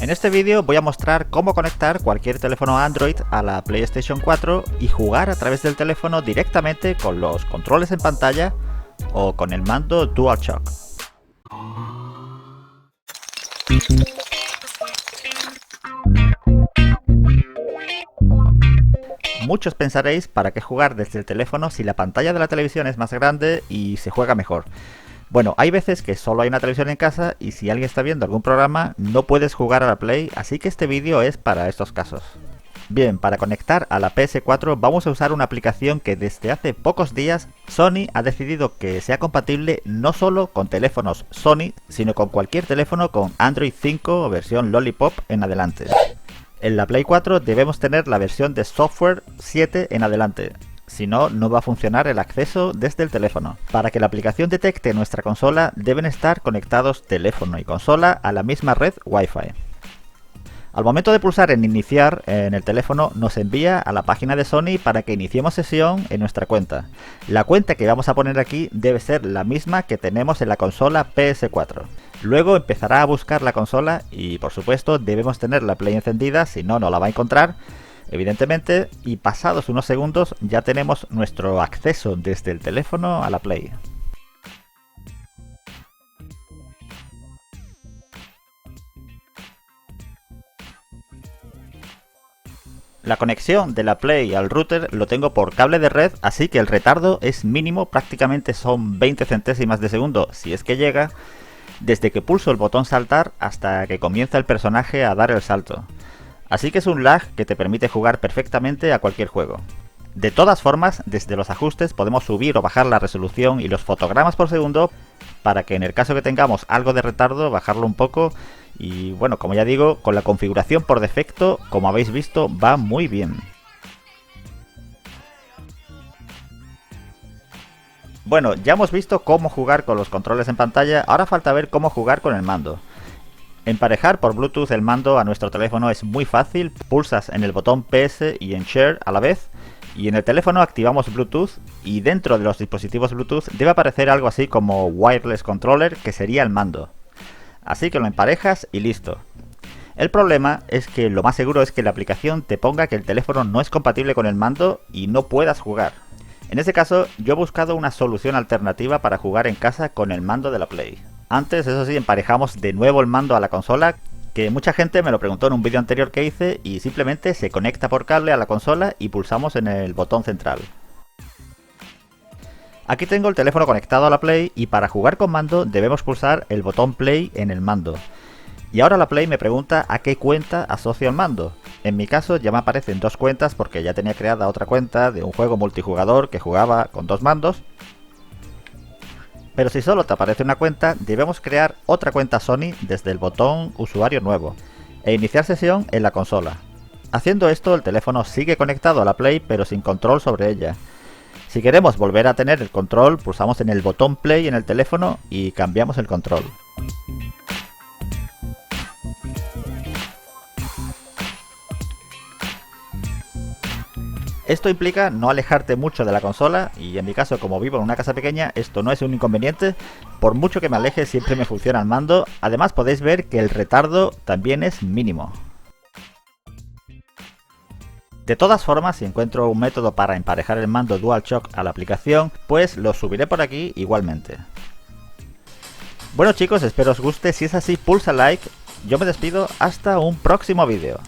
En este vídeo voy a mostrar cómo conectar cualquier teléfono Android a la PlayStation 4 y jugar a través del teléfono directamente con los controles en pantalla o con el mando DualShock. Muchos pensaréis para qué jugar desde el teléfono si la pantalla de la televisión es más grande y se juega mejor. Bueno, hay veces que solo hay una televisión en casa y si alguien está viendo algún programa no puedes jugar a la Play, así que este vídeo es para estos casos. Bien, para conectar a la PS4 vamos a usar una aplicación que desde hace pocos días Sony ha decidido que sea compatible no solo con teléfonos Sony, sino con cualquier teléfono con Android 5 o versión Lollipop en adelante. En la Play 4 debemos tener la versión de software 7 en adelante. Si no, no va a funcionar el acceso desde el teléfono. Para que la aplicación detecte nuestra consola, deben estar conectados teléfono y consola a la misma red Wi-Fi. Al momento de pulsar en iniciar en el teléfono, nos envía a la página de Sony para que iniciemos sesión en nuestra cuenta. La cuenta que vamos a poner aquí debe ser la misma que tenemos en la consola PS4. Luego empezará a buscar la consola y, por supuesto, debemos tener la Play encendida, si no, no la va a encontrar. Evidentemente, y pasados unos segundos ya tenemos nuestro acceso desde el teléfono a la Play. La conexión de la Play al router lo tengo por cable de red, así que el retardo es mínimo, prácticamente son 20 centésimas de segundo si es que llega, desde que pulso el botón saltar hasta que comienza el personaje a dar el salto. Así que es un lag que te permite jugar perfectamente a cualquier juego. De todas formas, desde los ajustes podemos subir o bajar la resolución y los fotogramas por segundo para que en el caso que tengamos algo de retardo bajarlo un poco y bueno, como ya digo, con la configuración por defecto, como habéis visto, va muy bien. Bueno, ya hemos visto cómo jugar con los controles en pantalla, ahora falta ver cómo jugar con el mando. Emparejar por Bluetooth el mando a nuestro teléfono es muy fácil, pulsas en el botón PS y en Share a la vez, y en el teléfono activamos Bluetooth y dentro de los dispositivos Bluetooth debe aparecer algo así como Wireless Controller, que sería el mando. Así que lo emparejas y listo. El problema es que lo más seguro es que la aplicación te ponga que el teléfono no es compatible con el mando y no puedas jugar. En ese caso, yo he buscado una solución alternativa para jugar en casa con el mando de la Play. Antes, eso sí, emparejamos de nuevo el mando a la consola, que mucha gente me lo preguntó en un vídeo anterior que hice, y simplemente se conecta por cable a la consola y pulsamos en el botón central. Aquí tengo el teléfono conectado a la Play y para jugar con mando debemos pulsar el botón Play en el mando. Y ahora la Play me pregunta a qué cuenta asocio el mando. En mi caso ya me aparecen dos cuentas porque ya tenía creada otra cuenta de un juego multijugador que jugaba con dos mandos. Pero si solo te aparece una cuenta, debemos crear otra cuenta Sony desde el botón Usuario nuevo e iniciar sesión en la consola. Haciendo esto, el teléfono sigue conectado a la Play pero sin control sobre ella. Si queremos volver a tener el control, pulsamos en el botón Play en el teléfono y cambiamos el control. Esto implica no alejarte mucho de la consola y en mi caso, como vivo en una casa pequeña, esto no es un inconveniente. Por mucho que me aleje siempre me funciona el mando. Además podéis ver que el retardo también es mínimo. De todas formas, si encuentro un método para emparejar el mando DualShock a la aplicación, pues lo subiré por aquí igualmente. Bueno chicos, espero os guste. Si es así, pulsa like. Yo me despido hasta un próximo vídeo.